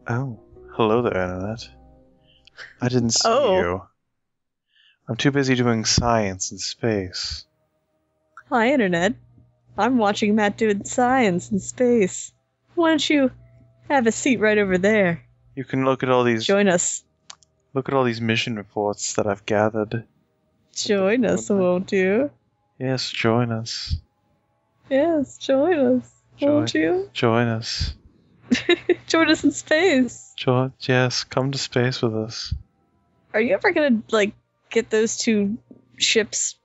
Oh, hello there, Internet. I didn't see Oh, you. I'm too busy doing science in space. hi, Internet. I'm watching Matt doing science in space. Why don't you have a seat right over there? You can look at all these mission reports that I've gathered. Join us, won't you? Yes, join us. Yes, join us, won't you? Join us. Join us in space. Yes, come to space with us. Are you ever gonna, get those two ships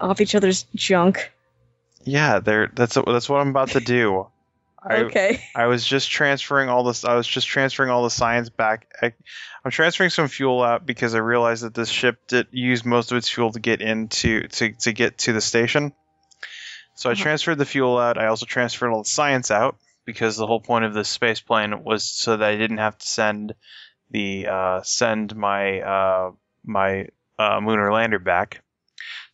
off each other's junk? Yeah, that's what I'm about to do. Okay. I was just transferring all this. I was just transferring all the science back. I'm transferring some fuel out because I realized that this ship did use most of its fuel to get to get to the station. So I transferred the fuel out. I also transferred all the science out because the whole point of this space plane was so that I didn't have to send my lunar lander back.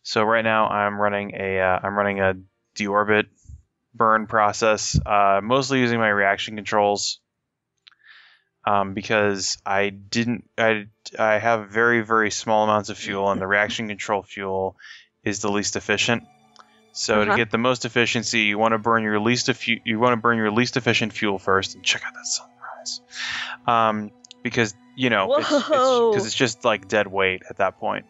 So right now I'm running a deorbit burn process, mostly using my reaction controls, because I have very, very small amounts of fuel, and the reaction control fuel is the least efficient. So to get the most efficiency, you want to burn your least efficient fuel first, and check out that sunrise, because it's just like dead weight at that point.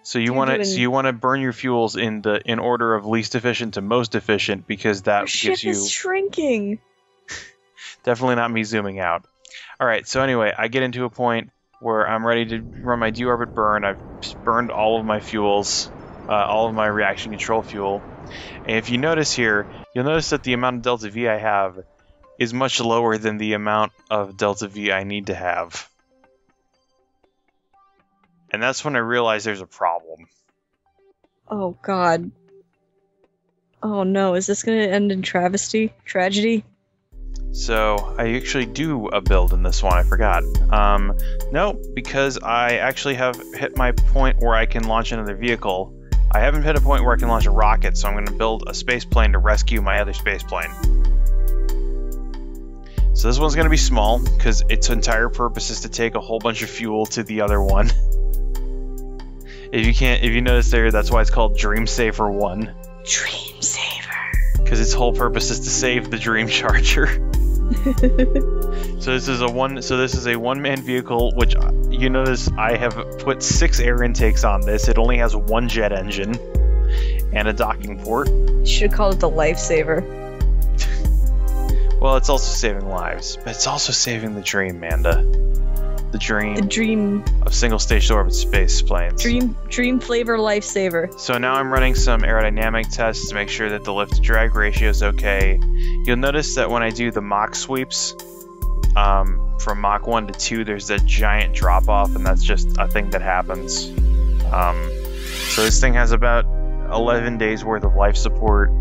So you want to burn your fuels in order of least efficient to most efficient, because that gives you. Your ship is shrinking. Definitely not me zooming out. All right. So anyway, I get into a point where I'm ready to run my deorbit burn. I've burned all of my fuels, all of my reaction control fuel. And if you notice here, you'll notice that the amount of delta V I have is much lower than the amount of delta V I need to have. And that's when I realized there's a problem. Oh, God. Oh, no. Is this going to end in tragedy? So, I actually do a build in this one, I forgot. No, because I actually have hit my point where I can launch another vehicle. I haven't hit a point where I can launch a rocket, so I'm going to build a space plane to rescue my other space plane. So this one's going to be small, because its entire purpose is to take a whole bunch of fuel to the other one. If you notice there, that's why it's called Dream Saver 1. Dream Saver. Because its whole purpose is to save the Dream Charger. So this is a one-man vehicle, which you notice I have put 6 air intakes on this. It only has 1 jet engine and a docking port. You should have called it the Lifesaver. Well, it's also saving lives, but it's also saving the dream, Manda. The dream of single-stage orbit space planes. Dream flavor Lifesaver. So now I'm running some aerodynamic tests to make sure that the lift-to-drag ratio is okay. You'll notice that when I do the Mach sweeps, from Mach 1 to 2, there's a giant drop-off, and that's just a thing that happens. So this thing has about 11 days worth of life support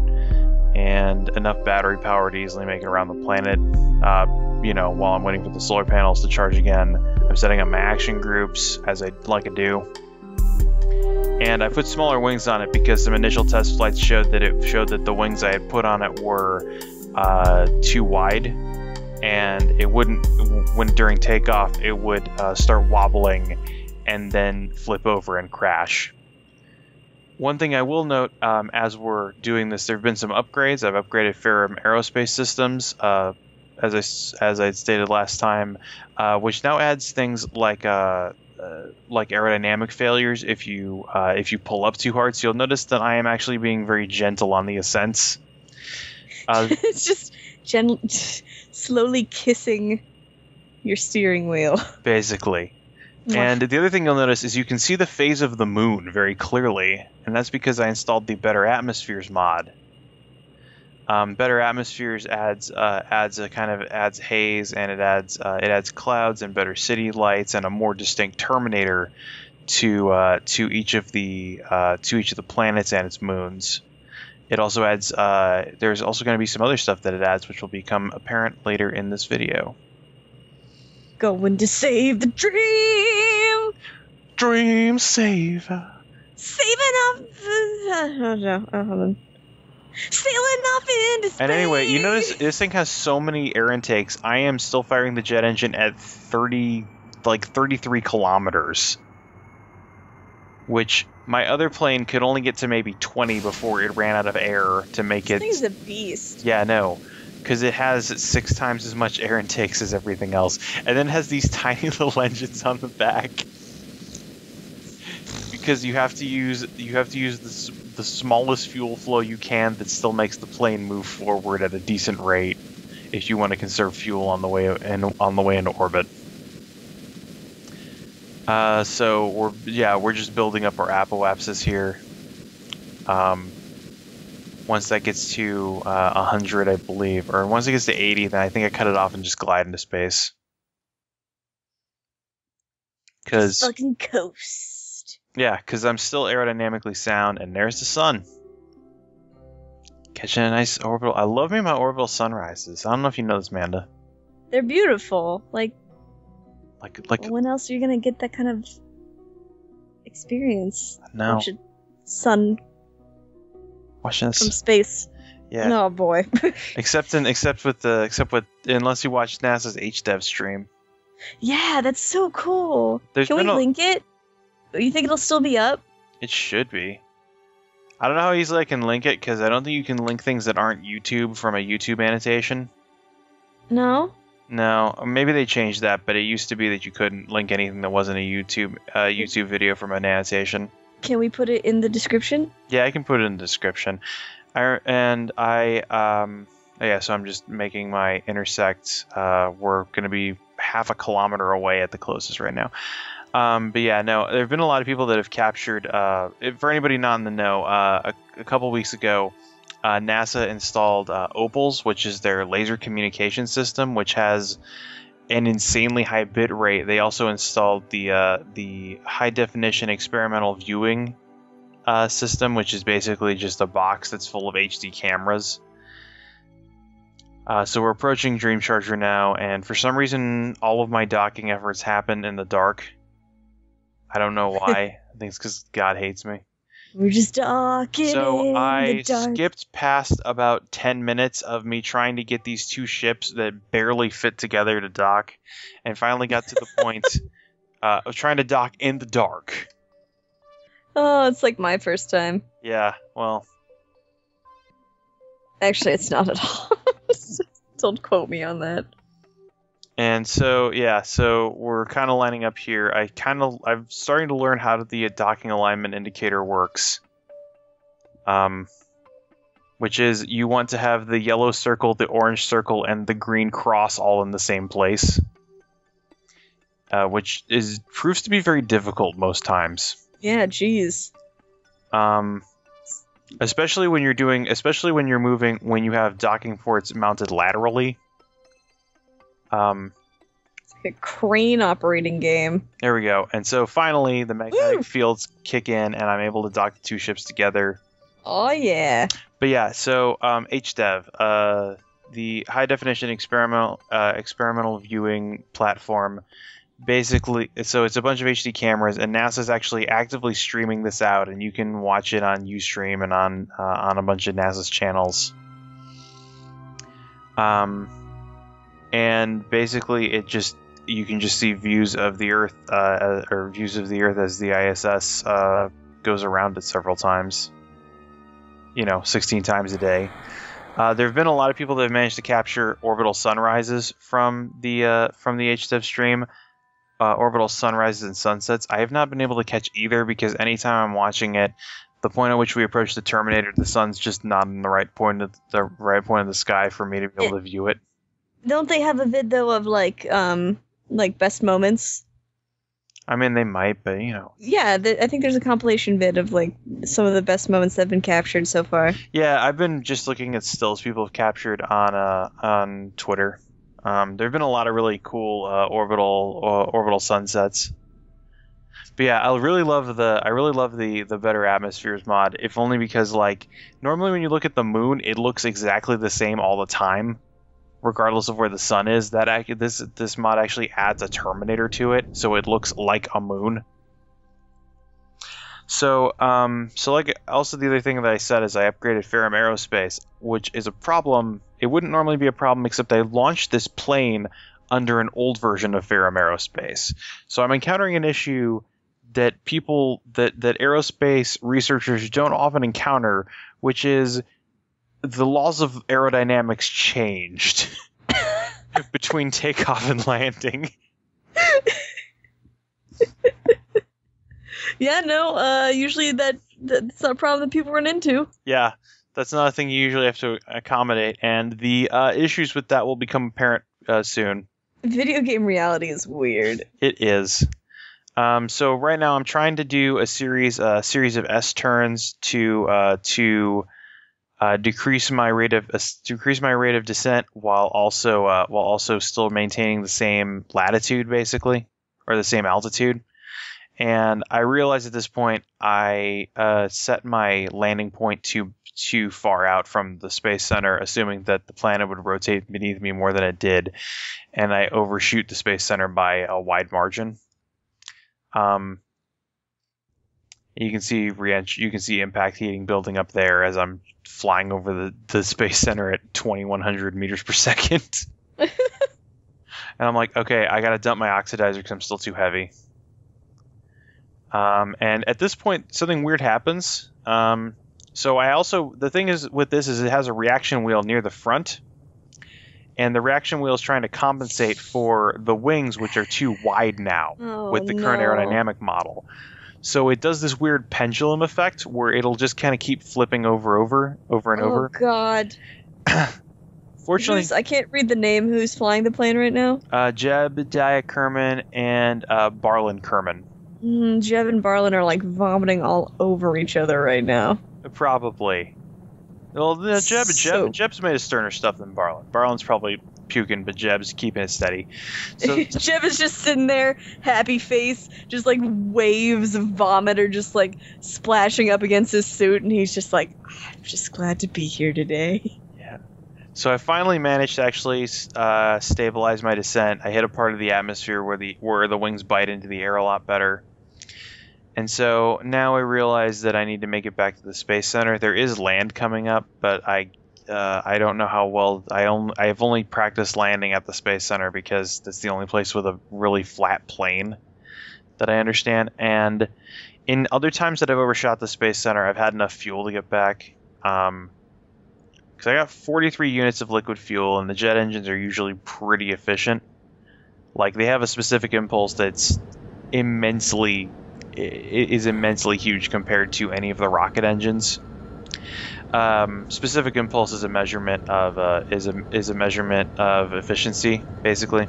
and enough battery power to easily make it around the planet. While I'm waiting for the solar panels to charge again, I'm setting up my action groups as I like to do. And I put smaller wings on it because some initial test flights showed that the wings I had put on it were too wide, and it wouldn't, during takeoff, it would start wobbling and then flip over and crash. One thing I will note, as we're doing this, there have been some upgrades. I've upgraded Ferrum Aerospace Systems, as I stated last time, which now adds things like aerodynamic failures if you pull up too hard. So you'll notice that I am actually being very gentle on the ascents. It's just slowly kissing your steering wheel. Basically. And the other thing you'll notice is you can see the phase of the moon very clearly, and that's because I installed the Better Atmospheres mod. Better Atmospheres adds haze, and it adds clouds and better city lights and a more distinct Terminator to each of the planets and its moons. It also adds there's also going to be some other stuff that it adds, which will become apparent later in this video. Going to save the dream! Dream saver. Saving up... hold on. Sailing off into space! And anyway, you notice this thing has so many air intakes. I am still firing the jet engine at 33 kilometers. Which my other plane could only get to maybe 20 before it ran out of air to make it... This thing's a beast. Yeah, no. Because it has 6 times as much air intakes as everything else. And then it has these tiny little engines on the back. Because you have to use the smallest fuel flow you can that still makes the plane move forward at a decent rate if you want to conserve fuel on the way into orbit. So we're just building up our apoapsis here. Once that gets to 100, I believe, or once it gets to 80, then I think I cut it off and just glide into space. Because fucking coast. Yeah, because I'm still aerodynamically sound, and there's the sun. Catching a nice orbital. I love me my orbital sunrises. I don't know if you know this, Amanda. They're beautiful. Like when else are you gonna get that kind of experience? No. Watch a sun Watching this from space. Yeah. Oh boy. except with unless you watch NASA's HDev stream. Yeah, that's so cool. Can we link it? You think it'll still be up? It should be. I don't know how easily I can link it, because I don't think you can link things that aren't YouTube from a YouTube annotation. No? No, maybe they changed that, but it used to be that you couldn't link anything that wasn't a YouTube video from an annotation. Can we put it in the description? Yeah, I can put it in the description. So I'm just making my intersect. We're going to be half a kilometer away at the closest right now. But yeah, no, there have been a lot of people that have captured, for anybody not in the know, a couple weeks ago, NASA installed Opals, which is their laser communication system, which has an insanely high bit rate. They also installed the high definition experimental viewing system, which is basically just a box that's full of HD cameras. So we're approaching Dream Charger now, and for some reason, all of my docking efforts happen in the dark. I don't know why. I think it's because God hates me. We're just docking So I in the dark. skipped past about 10 minutes of me trying to get these two ships that barely fit together to dock, and finally got to the point of trying to dock in the dark. Oh, it's like my first time. Yeah, well... Actually, it's not at all. Don't quote me on that. And so, yeah, so we're kind of lining up here. I'm starting to learn how the docking alignment indicator works. Which is, you want to have the yellow circle, the orange circle, and the green cross all in the same place. Which proves to be very difficult most times. Yeah, jeez. Especially when you have docking ports mounted laterally. It's like a crane operating game. There we go. And so finally, the magnetic fields kick in, and I'm able to dock the two ships together. Oh yeah. But yeah, so HDev, the high definition experimental viewing platform. Basically, so it's a bunch of HD cameras, and NASA's actually actively streaming this out, and you can watch it on Ustream and on a bunch of NASA's channels. And basically, you can just see views of the Earth, or views of the Earth as the ISS goes around it several times. 16 times a day. There have been a lot of people that have managed to capture orbital sunrises from the HDev stream. Orbital sunrises and sunsets. I have not been able to catch either, because anytime I'm watching it, the point at which we approach the Terminator, the sun's just not in the right point of the sky for me to be able to view it. Don't they have a vid though of like best moments? I mean, they might, but Yeah, I think there's a compilation vid of like some of the best moments that have been captured so far. Yeah, I've been just looking at stills people have captured on Twitter. There have been a lot of really cool orbital sunsets. But yeah, I really love the Better Atmospheres mod, if only because normally when you look at the moon, it looks exactly the same all the time, regardless of where the sun is. This mod actually adds a Terminator to it, so it looks like a moon. So, like, also the other thing that I said is I upgraded Ferrum Aerospace, which is a problem. It wouldn't normally be a problem, except I launched this plane under an old version of Ferrum Aerospace. So I'm encountering an issue that that aerospace researchers don't often encounter, which is the laws of aerodynamics changed between takeoff and landing. Yeah, no, usually that's not a problem that people run into. Yeah, that's not a thing you usually have to accommodate, and the issues with that will become apparent soon. Video game reality is weird. It is. So right now I'm trying to do a series of S turns to decrease my rate of descent while also still maintaining the same latitude, basically, or the same altitude. And I realized at this point I set my landing point too far out from the Space Center, assuming that the planet would rotate beneath me more than it did, and I overshoot the Space Center by a wide margin. You can see impact heating building up there as I'm flying over the Space Center at 2,100 meters per second. And I'm like, okay, I gotta dump my oxidizer because I'm still too heavy. And at this point, something weird happens. So the thing is with this is it has a reaction wheel near the front, and the reaction wheel is trying to compensate for the wings, which are too wide now with the current aerodynamic model. So it does this weird pendulum effect where it'll just kind of keep flipping over and over. Oh, God. Fortunately, I can't read the name. Who's flying the plane right now? Jebediah Kerman and Barlin Kerman. Jeb and Barlin are like vomiting all over each other right now. Probably. Well, Jeb's made of sterner stuff than Barlin. Barlin's probably puking, but Jeb's keeping it steady. So Jeb is just sitting there, happy face, just like waves of vomit are just like splashing up against his suit, and he's just like, I'm just glad to be here today. Yeah. So I finally managed to actually stabilize my descent. I hit a part of the atmosphere where the wings bite into the air a lot better. And so now I realize that I need to make it back to the Space Center. There is land coming up, but I don't know how well. I have only practiced landing at the Space Center because that's the only place with a really flat plane that I understand. And in other times that I've overshot the Space Center, I've had enough fuel to get back. Because I got 43 units of liquid fuel, and the jet engines are usually pretty efficient. Like, they have a specific impulse that's immensely huge compared to any of the rocket engines. Specific impulse is a measurement of efficiency, basically.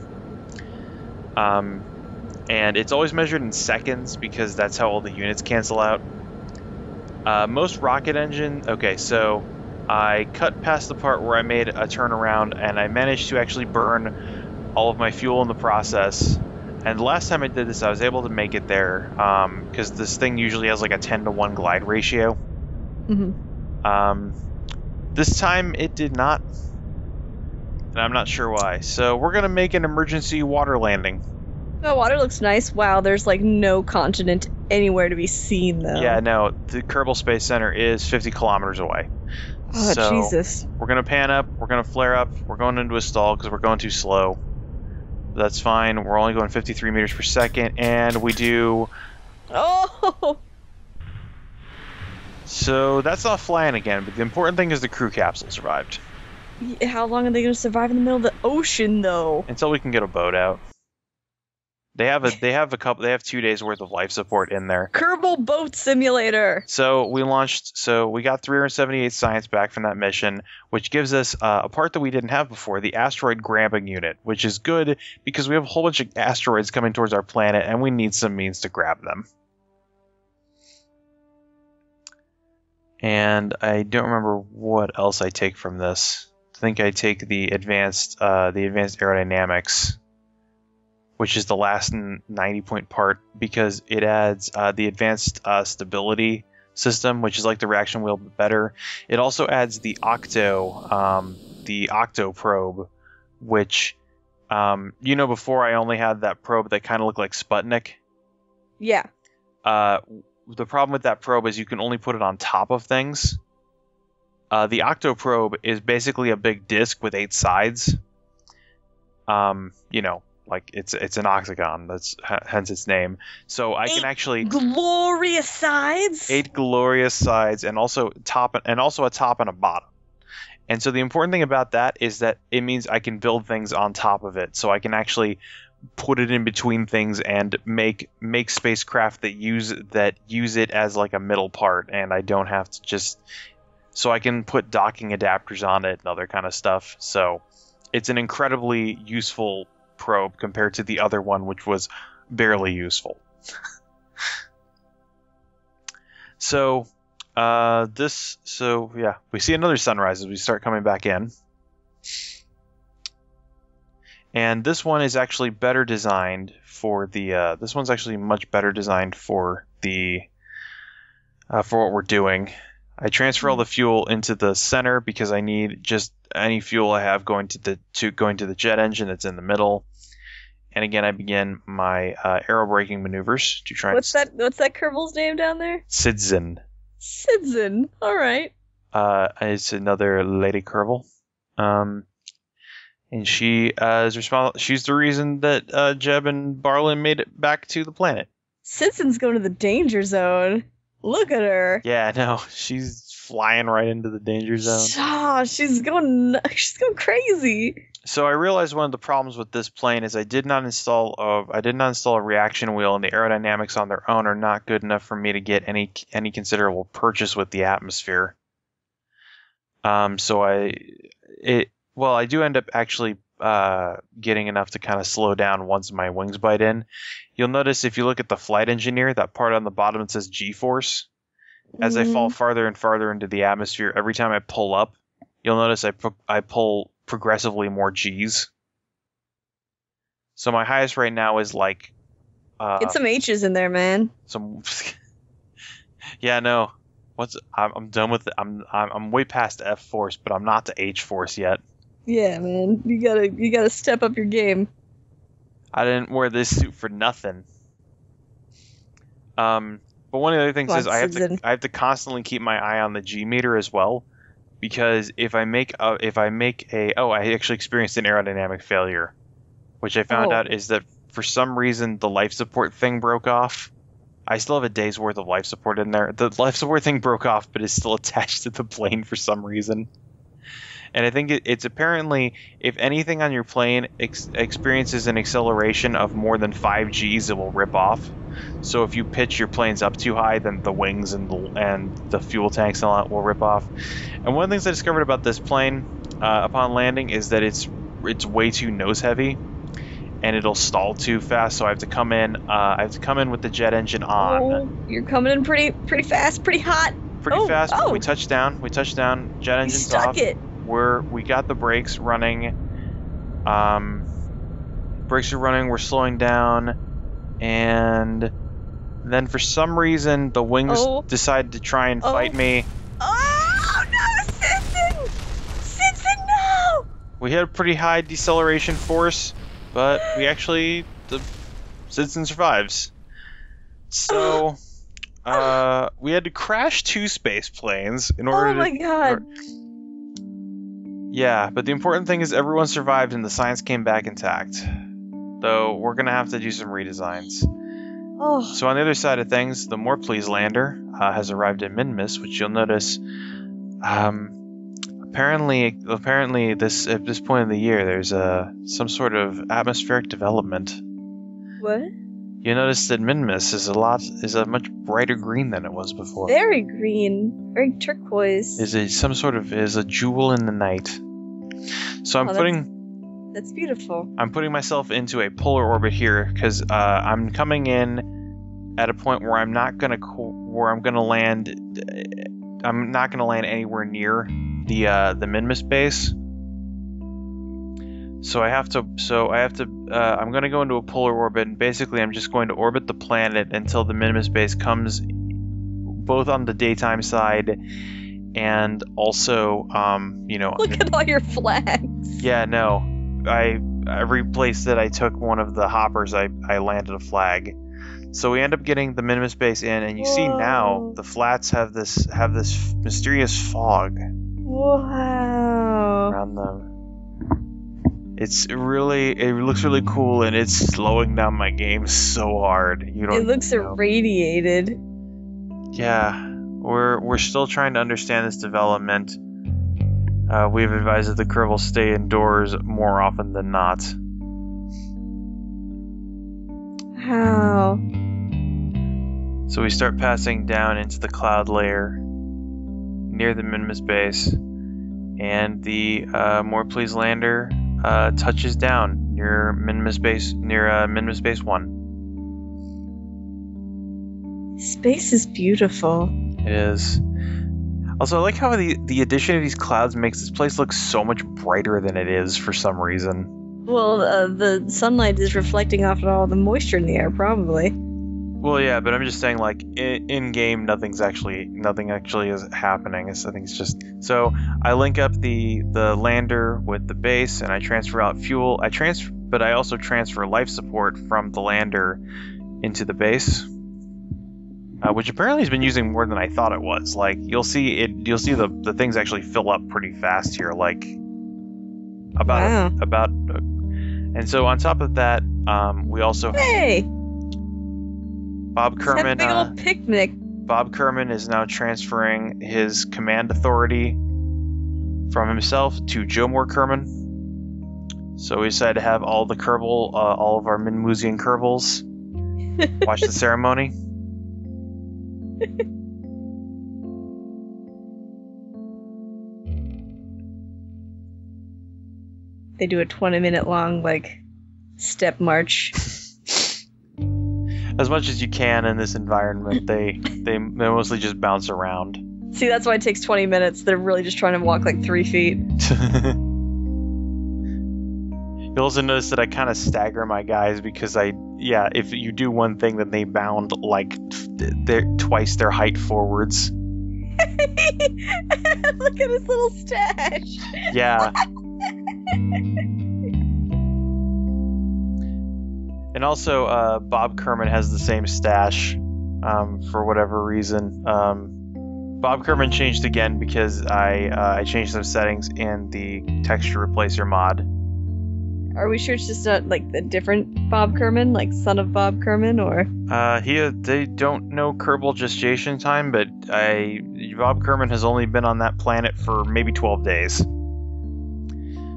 And it's always measured in seconds because that's how all the units cancel out. Most rocket engine. Okay, so I cut past the part where I made a turnaround, and I managed to actually burn all of my fuel in the process. And the last time I did this, I was able to make it there because this thing usually has like a 10-to-1 glide ratio. Mm-hmm. This time it did not, and I'm not sure why. So we're gonna make an emergency water landing. The water looks nice. Wow, there's like no continent anywhere to be seen, though. Yeah, no, the Kerbal Space Center is 50 kilometers away. Oh, so Jesus. We're gonna pan up, we're gonna flare up, we're going into a stall because we're going too slow. That's fine. We're only going 53 meters per second, and we do. Oh! So that's not flying again, but the important thing is the crew capsule survived. How long are they going to survive in the middle of the ocean, though? Until we can get a boat out. They have 2 days worth of life support in there. Kerbal Boat Simulator. So we got 378 science back from that mission, which gives us a part that we didn't have before, the asteroid grabbing unit, which is good because we have a whole bunch of asteroids coming towards our planet and we need some means to grab them. And I don't remember what else I take from this. I think I take the advanced aerodynamics, which is the last 90-point part, because it adds the advanced stability system, which is like the reaction wheel but better. It also adds the octo probe, which before I only had that probe that kind of looked like Sputnik. Yeah. the problem with that probe is you can only put it on top of things. The octoprobe is basically a big disc with 8 sides. You know, like it's an octagon. That's hence its name. So I can actually glorious sides. 8 glorious sides, and also a top and a bottom. And so the important thing about that is that it means I can build things on top of it. So I can actually put it in between things and make spacecraft that use it as like a middle part, and I don't have to just. So I can put docking adapters on it and other kind of stuff. So it's an incredibly useful probe compared to the other one, which was barely useful. So yeah, we see another sunrise as we start coming back in. And this one is actually better designed for the this one's actually much better designed for the for what we're doing. I transfer all the fuel into the center because I need just any fuel I have going to the jet engine that's in the middle. And again, I begin my aerobraking maneuvers to try. What's that Kerbal's name down there? Sidzin. Sidzin. All right. It's another Lady Kerbal. And she is responsible. She's the reason that Jeb and Barlin made it back to the planet. Sidzin's going to the danger zone. Look at her. Yeah, no, she's flying right into the danger zone. Oh, she's going crazy. So I realized one of the problems with this plane is I did not install a reaction wheel, and the aerodynamics on their own are not good enough for me to get any considerable purchase with the atmosphere. So I do end up actually getting enough to kind of slow down once my wings bite in. You'll notice if you look at the flight engineer, that part on the bottom that says G-force, as I fall farther and farther into the atmosphere, every time I pull up, you'll notice I pull progressively more G's. So my highest right now is like... get some H's in there, man. Yeah, no. I'm done with it. I'm way past F-force, but I'm not to H-force yet. Yeah, man. You gotta step up your game. I didn't wear this suit for nothing. But one of the other things is I have to constantly keep my eye on the G meter as well, because if I actually experienced an aerodynamic failure, which I found out is that for some reason the life support thing broke off. I still have a day's worth of life support in there. The life support thing broke off, but is still attached to the plane for some reason. And I think it's apparently, if anything on your plane experiences an acceleration of more than 5 Gs, it will rip off. So if you pitch your planes up too high, then the wings and the fuel tanks and all that will rip off. And one of the things I discovered about this plane upon landing is that it's way too nose heavy, and it'll stall too fast. So I have to come in with the jet engine on. Oh, you're coming in pretty fast, pretty hot. Pretty fast. Oh. We touch down. Jet engine's off. You stuck it. We got the brakes running. Brakes are running. We're slowing down, and then for some reason the wings decided to try and fight me. Oh no, Sidzin, no! We had a pretty high deceleration force, but the Sidzin survives. So we had to crash 2 space planes in order. Oh my god. Yeah, but the important thing is everyone survived and the science came back intact. Though we're going to have to do some redesigns. Oh. So on the other side of things, the More Please lander has arrived at Minmus, which you'll notice. Apparently, at this point of the year, there's some sort of atmospheric development. What? You notice that Minmus is a much brighter green than it was before. Very green, very turquoise. Is a jewel in the night. So that's beautiful. I'm putting myself into a polar orbit here because I'm coming in at a point where I'm not gonna land. I'm not gonna land anywhere near the Minmus base. So I'm going to go into a polar orbit, and basically I'm just going to orbit the planet until the Minmus base comes both on the daytime side and also, Look at all your flags. Yeah, no. Every place that I took one of the hoppers, I landed a flag. So we end up getting the Minimus base in, and you see now Whoa. the flats have this mysterious fog Wow. around them. It looks really cool, and it's slowing down my game so hard. You don't. It looks know. irradiated. Yeah, we're still trying to understand this development. We've advised that the Kerbals stay indoors more often than not. How? So we start passing down into the cloud layer near the Minimus base, and the More Please lander touches down near Minimus base 1. Space is beautiful. It is. Also, I like how the addition of these clouds makes this place look so much brighter than it is for some reason. Well, the sunlight is reflecting off of all the moisture in the air, probably. Well, yeah, but I'm just saying, like, in game, nothing actually is happening. I think it's just so I link up the lander with the base, and I transfer out fuel. But I also transfer life support from the lander into the base, which apparently has been using more than I thought it was. Like, you'll see the things actually fill up pretty fast here, like about. And so on top of that, we also Hey. Bob Let's have a Kerman. big old picnic. Bob Kerman is now transferring his command authority from himself to Joe Moore Kerman. So we decided to have all of our Minmusian Kerbals watch the ceremony. They do a 20-minute long, step march. As much as you can in this environment, they mostly just bounce around. See, that's why it takes 20 minutes. They're really just trying to walk 3 feet. You'll also notice that I kind of stagger my guys because if you do one thing, then they bound twice their height forwards. Look at his little stash. Yeah. And also, Bob Kerman has the same stash for whatever reason. Bob Kerman changed again because I changed some settings in the texture replacer mod. Are we sure it's just not the different Bob Kerman, son of Bob Kerman, or? They don't know Kerbal gestation time, but Bob Kerman has only been on that planet for maybe 12 days.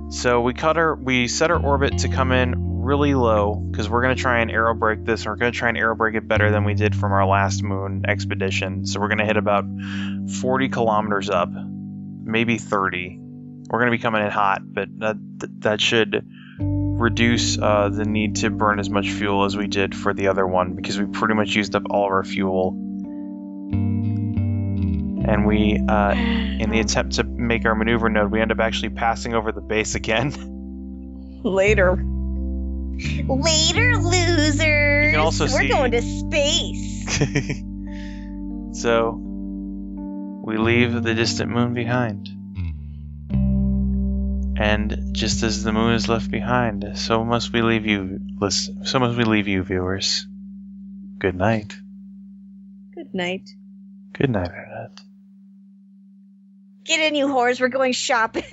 So we set our orbit to come in really low because we're going to try and aerobrake this, and we're going to try and aerobrake it better than we did from our last moon expedition. So we're going to hit about 40 kilometers up, maybe 30. We're going to be coming in hot, but that should reduce the need to burn as much fuel as we did for the other one, because we pretty much used up all of our fuel. And we, in the attempt to make our maneuver node, we end up actually passing over the base again. Later, losers! You can also We're see... going to space! So, we leave the distant moon behind. And just as the moon is left behind, so must we leave you, viewers. Good night. Good night. Good night, Annette. Get in, you whores. We're going shopping.